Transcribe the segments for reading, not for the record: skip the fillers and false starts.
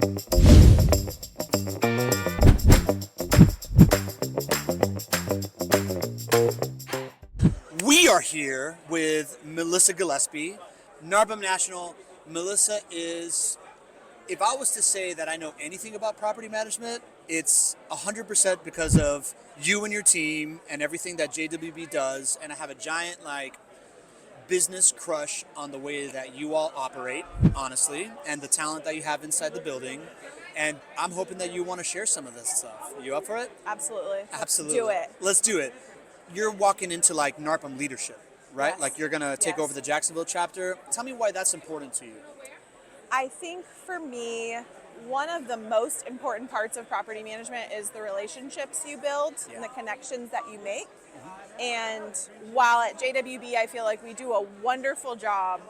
We are here with Melissa Gillespie, Narbum National. Melissa is, if I was to say that I know anything about property management, it's 100% because of you and your team and everything that JWB does. And I have a giant business crush on the way that you all operate, honestly, and the talent that you have inside the building. And I'm hoping that you want to share some of this stuff. Are you up for it? Absolutely. Absolutely. Let's do it. Let's do it. You're walking into NARPM leadership, right? Yes. You're going to take Yes. over the Jacksonville chapter. Tell me why that's important to you. I think for me, one of the most important parts of property management is the relationships you build and the connections that you make. And while at JWB, I feel like we do a wonderful job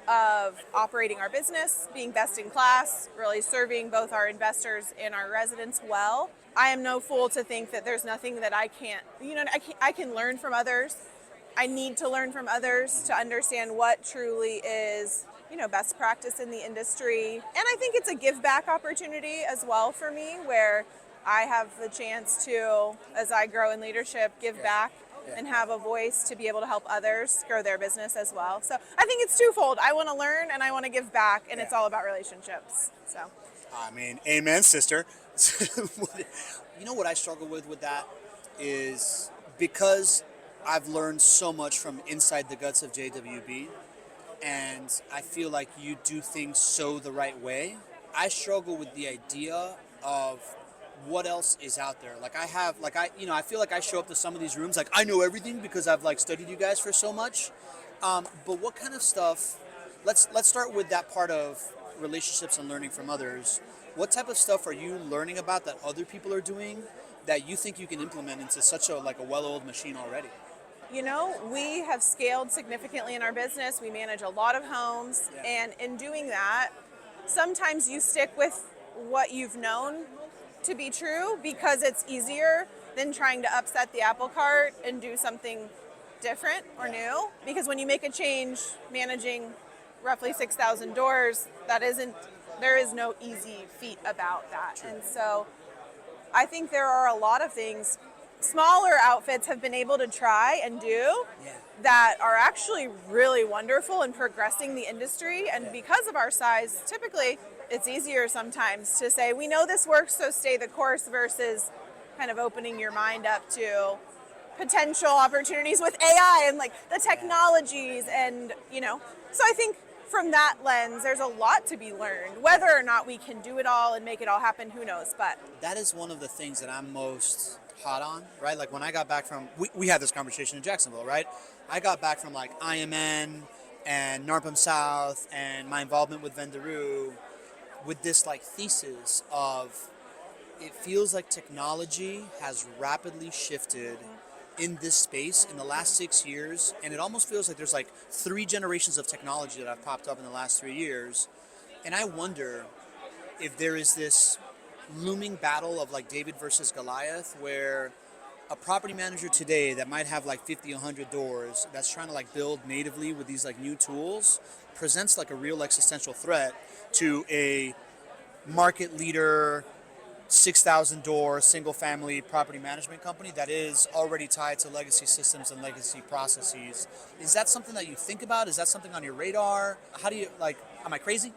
of operating our business, being best in class, really serving both our investors and our residents well. I am no fool to think that there's nothing that I can't, I can learn from others. I need to learn from others to understand what truly is, best practice in the industry. And I think it's a give back opportunity as well for me, where I have the chance to, as I grow in leadership, give back and have a voice to be able to help others grow their business as well. So I think it's twofold. I want to learn and I want to give back, and it's all about relationships. So, I mean, amen, sister. You know what I struggle with that is because I've learned so much from inside the guts of JWB, and I feel like you do things so the right way. I struggle with the idea of what else is out there. I feel like I show up to some of these rooms like I know everything because I've studied you guys for so much. But what kind of stuff? Let's start with that part of relationships and learning from others. What type of stuff are you learning about that other people are doing that you think you can implement into such a well-oiled machine already? We have scaled significantly in our business. We manage a lot of homes, and in doing that, sometimes you stick with what you've known to be true because it's easier than trying to upset the apple cart and do something different or new. Because when you make a change managing roughly 6,000 doors, there is no easy feat about that. True. And so I think there are a lot of things smaller outfits have been able to try and do that are actually really wonderful in progressing the industry. And because of our size, typically it's easier sometimes to say, we know this works, so stay the course, versus kind of opening your mind up to potential opportunities with AI and the technologies. And, so I think from that lens, there's a lot to be learned. Whether or not we can do it all and make it all happen, who knows? But that is one of the things that I'm most hot on, right? When I got back from, we had this conversation in Jacksonville, right? I got back from IMN and NARPM South and my involvement with Vendaroo with this thesis of it feels like technology has rapidly shifted in this space in the last 6 years, and it almost feels like there's 3 generations of technology that have popped up in the last 3 years. And I wonder if there is this looming battle of David versus Goliath, where a property manager today that might have 50, 100 doors that's trying to build natively with these new tools presents a real existential threat to a market leader 6,000 door single family property management company that is already tied to legacy systems and legacy processes. Is that something that you think about? Is that something on your radar? How do you am I crazy?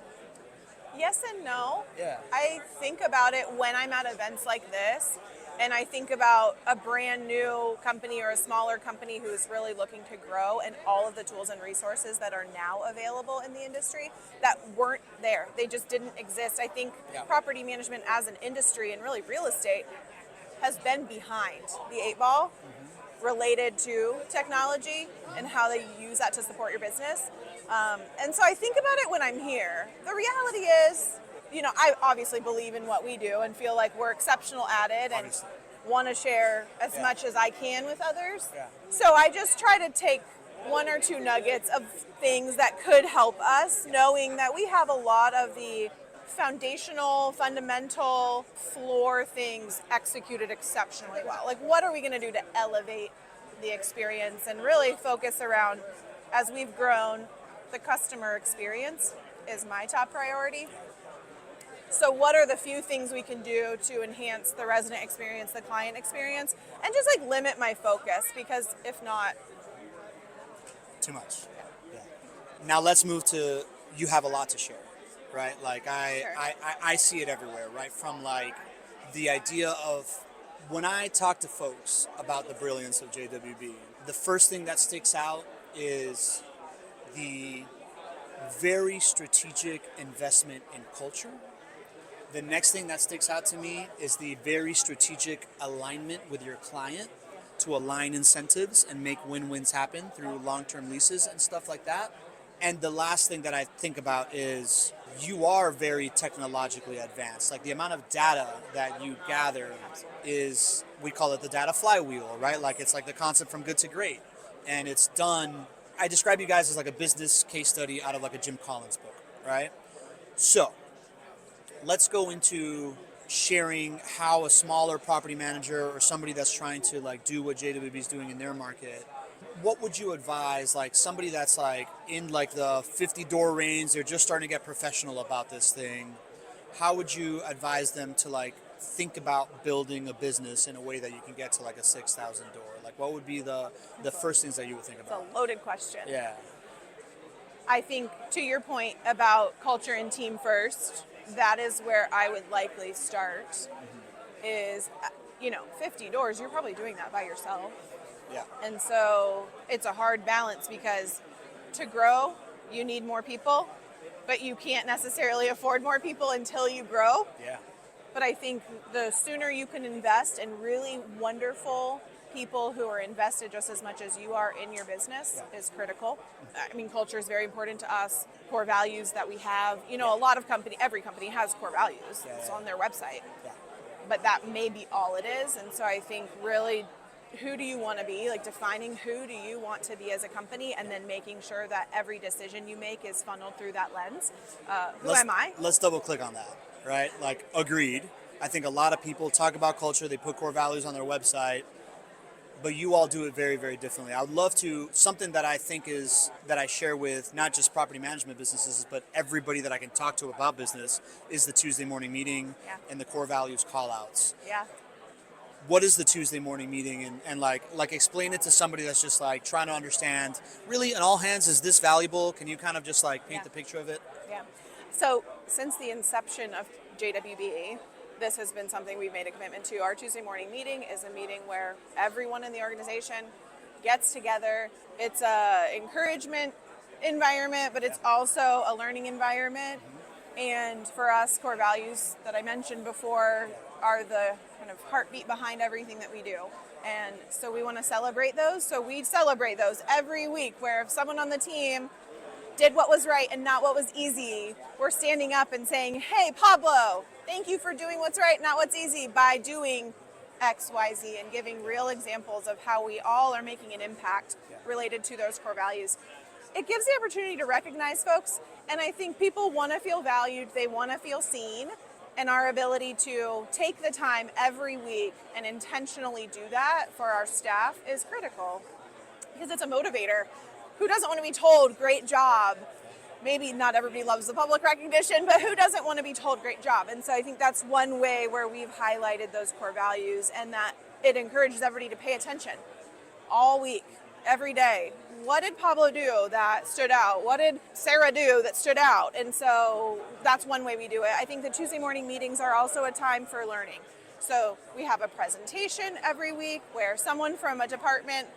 Yes and no. Yeah. I think about it when I'm at events like this, and I think about a brand new company or a smaller company who's really looking to grow, and all of the tools and resources that are now available in the industry that weren't there. They just didn't exist. I think property management as an industry, and really real estate, has been behind the 8 ball related to technology and how they use that to support your business. And so I think about it when I'm here. The reality is, I obviously believe in what we do and feel like we're exceptional at it and want to share as much as I can with others. Yeah. So I just try to take 1 or 2 nuggets of things that could help us, knowing that we have a lot of the foundational, fundamental floor things executed exceptionally well. What are we going to do to elevate the experience and really focus around, as we've grown, the customer experience is my top priority. So what are the few things we can do to enhance the resident experience, the client experience, and just like limit my focus, because if not, Too much. Yeah. Now let's move to, you have a lot to share, right? Like Sure. I see it everywhere, right? From like the idea of, when I talk to folks about the brilliance of JWB, the first thing that sticks out is the very strategic investment in culture. The next thing that sticks out to me is the very strategic alignment with your client to align incentives and make win-wins happen through long-term leases and stuff like that. And the last thing that I think about is, you are very technologically advanced. Like the amount of data that you gather is, we call it the data flywheel, right? Like it's like the concept from good to great. And it's done, I describe you guys as like a business case study out of like a Jim Collins book, right? So let's go into sharing how a smaller property manager or somebody that's trying to like do what JWB is doing in their market, what would you advise like somebody that's like in like the 50 door range, they're just starting to get professional about this thing, how would you advise them to like think about building a business in a way that you can get to like a 6,000 door? Like what would be the first things that you would think it's about? a loaded question. Yeah. I think to your point about culture and team first, that is where I would likely start. Is, 50 doors, you're probably doing that by yourself. Yeah. And so it's a hard balance, because to grow, you need more people, but you can't necessarily afford more people until you grow. Yeah. But I think the sooner you can invest in really wonderful people who are invested just as much as you are in your business is critical. I mean, culture is very important to us. Core values that we have. A lot of every company has core values. It's on their website. Yeah. But that may be all it is. And so I think really, who do you want to be? Like defining who do you want to be as a company, and then making sure that every decision you make is funneled through that lens. Who am I? Let's double click on that, right? Like, agreed. I think a lot of people talk about culture, they put core values on their website, but you all do it very, very differently. I would love to, something that I think is, that I share with not just property management businesses, but everybody that I can talk to about business, is the Tuesday morning meeting and the core values call outs. Yeah. What is the Tuesday morning meeting, and like explain it to somebody that's just like trying to understand, really in all hands, is this valuable? Can you kind of just like paint the picture of it? Yeah. So since the inception of JWB, this has been something we've made a commitment to. Our Tuesday morning meeting is a meeting where everyone in the organization gets together. It's a encouragement environment, but it's also a learning environment. And for us, core values that I mentioned before are the kind of heartbeat behind everything that we do. And so we want to celebrate those. So we celebrate those every week, where if someone on the team did what was right and not what was easy, we're standing up and saying, hey, Pablo, thank you for doing what's right, not what's easy, by doing X, Y, Z, and giving real examples of how we all are making an impact related to those core values. It gives the opportunity to recognize folks, and I think people want to feel valued, they want to feel seen, and our ability to take the time every week and intentionally do that for our staff is critical, because it's a motivator. Who doesn't want to be told, great job? Maybe not everybody loves the public recognition, but who doesn't want to be told great job? And so I think that's one way where we've highlighted those core values, and that it encourages everybody to pay attention all week, every day. What did Pablo do that stood out? What did Sarah do that stood out? And so that's one way we do it. I think the Tuesday morning meetings are also a time for learning. So we have a presentation every week where someone from a department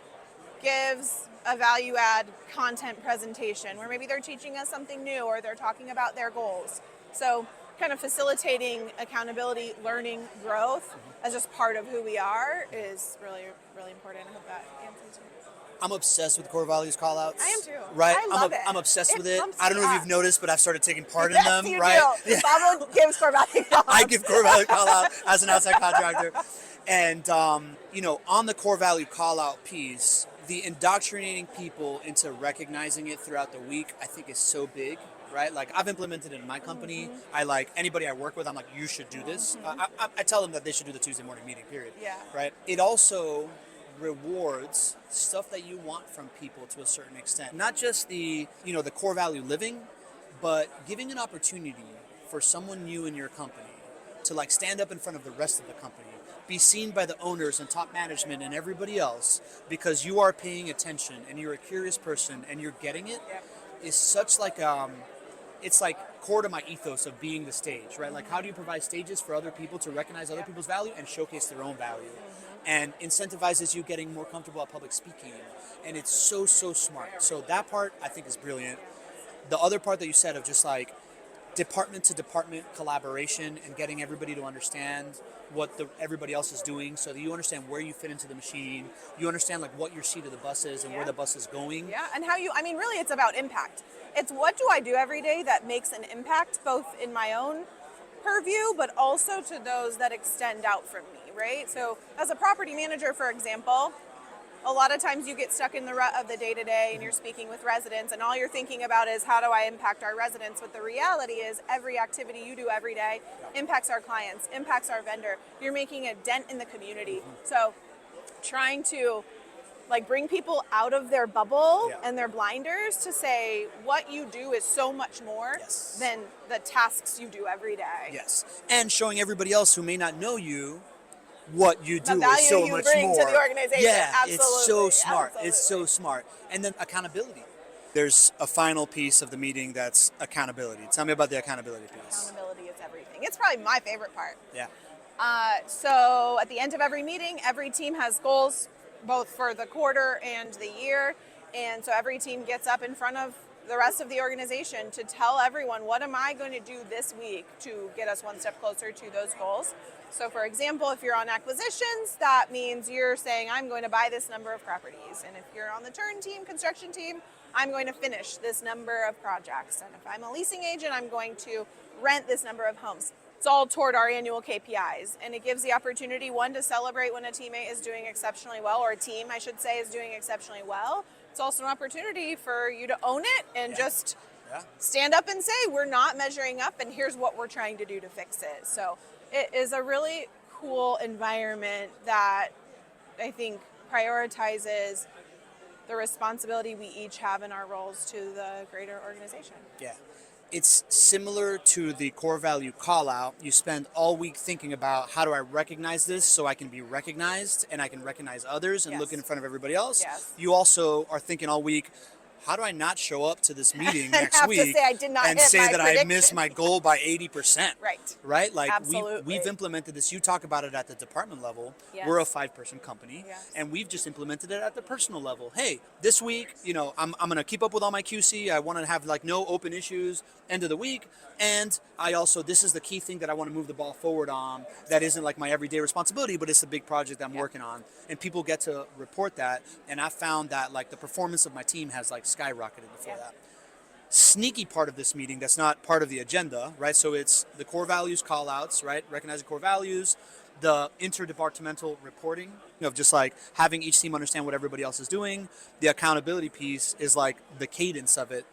gives a value add content presentation, where maybe they're teaching us something new or they're talking about their goals. So kind of facilitating accountability, learning, growth as just part of who we are is really, really important. I hope that answers it. I'm obsessed with core values call outs. I am too. Right? I love it. I'm obsessed with it. pumps I don't know me if up. you've noticed, but I've started taking part in Yes, them, you right? do. Yeah. Pablo gives core value call outs. I give core value call out as an outside contractor. And, on the core value call out piece, the indoctrinating people into recognizing it throughout the week, I think is so big, right? Like, I've implemented it in my company. I like anybody I work with, I'm like, you should do this. I tell them that they should do the Tuesday morning meeting, period. Yeah. Right? It also rewards stuff that you want from people to a certain extent. Not just the core value living, but giving an opportunity for someone new in your company to like stand up in front of the rest of the company, be seen by the owners and top management and everybody else because you are paying attention and you're a curious person and you're getting it, is such like it's like core to my ethos of being the stage, right? Like how do you provide stages for other people to recognize other people's value and showcase their own value, and incentivizes you getting more comfortable at public speaking, and it's so smart. So that part I think is brilliant. The other part that you said of just like department to department collaboration and getting everybody to understand what everybody else is doing, so that you understand where you fit into the machine, you understand like what your seat of the bus is and where the bus is going. Yeah, and how I mean, really it's about impact. It's what do I do every day that makes an impact both in my own purview but also to those that extend out from me, right? So as a property manager, for example, a lot of times you get stuck in the rut of the day-to-day and you're speaking with residents and all you're thinking about is how do I impact our residents, but the reality is every activity you do every day impacts our clients, impacts our vendor. You're making a dent in the community. So trying to like bring people out of their bubble and their blinders to say what you do is so much more than the tasks you do every day. Yes, and showing everybody else who may not know you what you do the value is so you much bring more to the organization. Yeah, Absolutely. it's so smart. Absolutely. It's so smart. And then accountability. There's a final piece of the meeting that's accountability. Tell me about the accountability piece. Accountability is everything. It's probably my favorite part. Yeah. So at the end of every meeting, every team has goals, both for the quarter and the year. And so every team gets up in front of the rest of the organization to tell everyone, what am I going to do this week to get us one step closer to those goals? So for example, if you're on acquisitions, that means you're saying, I'm going to buy this number of properties. And if you're on the turn team, construction team, I'm going to finish this number of projects. And if I'm a leasing agent, I'm going to rent this number of homes. It's all toward our annual KPIs. And it gives the opportunity, one, to celebrate when a teammate is doing exceptionally well, or a team, I should say, is doing exceptionally well. It's also an opportunity for you to own it and just stand up and say, we're not measuring up and here's what we're trying to do to fix it. So it is a really cool environment that I think prioritizes the responsibility we each have in our roles to the greater organization. Yeah. It's similar to the core value call out. You spend all week thinking about how do I recognize this so I can be recognized and I can recognize others and look in front of everybody else. Yes. You also are thinking all week, how do I not show up to this meeting next week to say I did not and hit say my that prediction. I missed my goal by 80%? Right? Like Absolutely. we've implemented this. You talk about it at the department level. Yes. We're a 5-person company, and we've just implemented it at the personal level. Hey, this week, I'm going to keep up with all my QC. I want to have like no open issues end of the week. And I also, this is the key thing that I want to move the ball forward on that isn't like my everyday responsibility, but it's a big project I'm working on. And people get to report that. And I found that like the performance of my team has like skyrocketed before that. Sneaky part of this meeting that's not part of the agenda, right? So it's the core values call outs, right? Recognizing core values, the interdepartmental reporting of just like having each team understand what everybody else is doing. The accountability piece is like the cadence of it.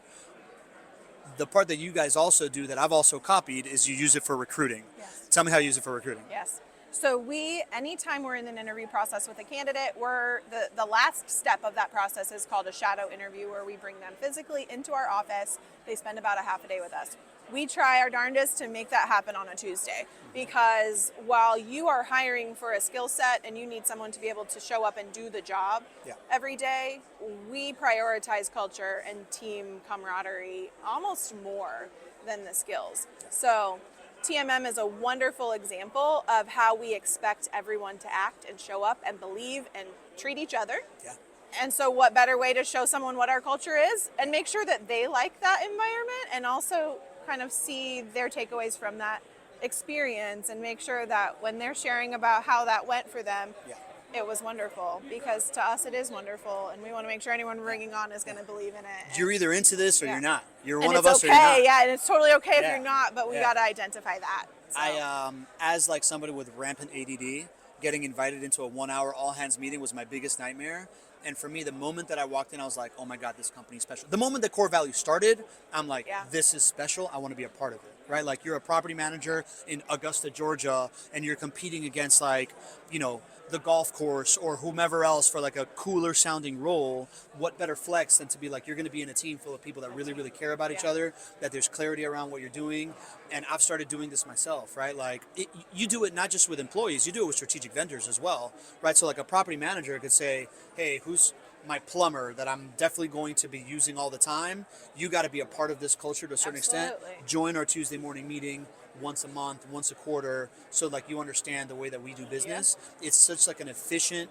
The part that you guys also do that I've also copied is you use it for recruiting. Yes. Tell me how you use it for recruiting. Yes. So anytime we're in an interview process with a candidate, the last step of that process is called a shadow interview, where we bring them physically into our office. They spend about a half a day with us. We try our darndest to make that happen on a Tuesday, because while you are hiring for a skill set and you need someone to be able to show up and do the job every day, we prioritize culture and team camaraderie almost more than the skills. So TMM is a wonderful example of how we expect everyone to act and show up and believe and treat each other. Yeah. And so what better way to show someone what our culture is and make sure that they like that environment, and also kind of see their takeaways from that experience and make sure that when they're sharing about how that went for them, it was wonderful, because to us it is wonderful, and we want to make sure anyone bringing on is going to believe in it. You're either into this or you're not. You're and one of it's us or you're not. and it's totally okay if you're not, but we got to identify that. So. I, as like somebody with rampant ADD, getting invited into a 1-hour all hands meeting was my biggest nightmare. And for me, the moment that I walked in, I was like, oh my God, this company's special. The moment the core value started, I'm like, this is special. I want to be a part of it. right? Like you're a property manager in Augusta, Georgia, and you're competing against like, you know, the golf course or whomever else for like a cooler sounding role. What better flex than to be like, you're going to be in a team full of people that really, really care about each other, that there's clarity around what you're doing. And I've started doing this myself, right? Like you do it not just with employees, you do it with strategic vendors as well, right? So like a property manager could say, hey, who's my plumber that I'm definitely going to be using all the time? You got to be a part of this culture to a certain extent. Join our Tuesday morning meeting once a month, once a quarter, so like you understand the way that we do business. It's such like an efficient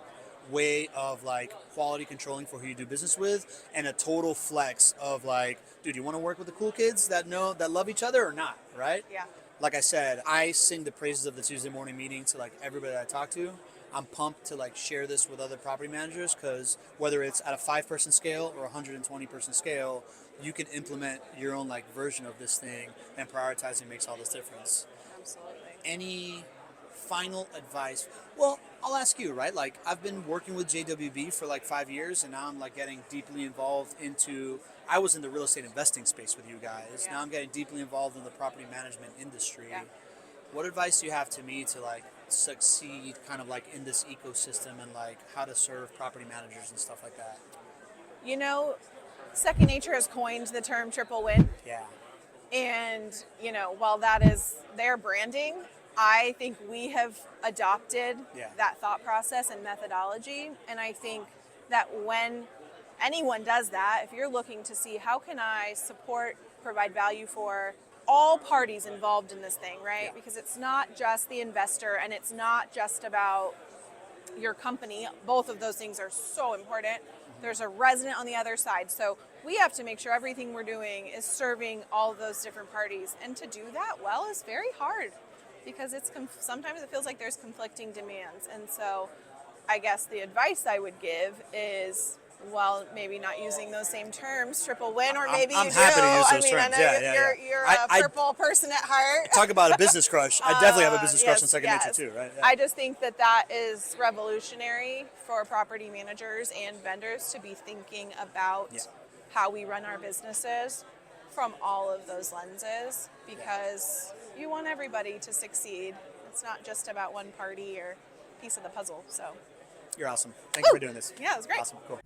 way of like quality controlling for who you do business with, and a total flex of like, dude, you want to work with the cool kids that love each other or not, right? Yeah. Like I said, I sing the praises of the Tuesday morning meeting to like everybody that I talk to. I'm pumped to like share this with other property managers, because whether it's at a 5-person scale or a 120-person scale, you can implement your own like version of this thing, and prioritizing makes all this difference. Absolutely. Any final advice? Well, I'll ask you, right? Like I've been working with JWB for like 5 years, and now I'm like getting deeply involved into, I was in the real estate investing space with you guys. Now I'm getting deeply involved in the property management industry. What advice do you have to me to like succeed kind of like in this ecosystem, and like how to serve property managers and stuff like that? You know, Second Nature has coined the term triple win. Yeah. And, you know, while that is their branding, I think we have adopted that thought process and methodology. And I think that when anyone does that, if you're looking to see how can I support, provide value for all parties involved in this thing, right? Because it's not just the investor, and it's not just about your company. Both of those things are so important. There's a resident on the other side. So we have to make sure everything we're doing is serving all of those different parties. And to do that well is very hard, because it's sometimes it feels like there's conflicting demands. And so I guess the advice I would give is, well, maybe not using those same terms, triple win, or maybe I'm you happy do. to use those I mean, terms. I know you're a purple person at heart. Talk about a business crush. I definitely have a business crush on Second Nature too, right? I just think that that is revolutionary for property managers and vendors to be thinking about how we run our businesses from all of those lenses, because you want everybody to succeed. It's not just about one party or piece of the puzzle. So you're awesome. Thank you for doing this. Yeah, it was great. Awesome. Cool.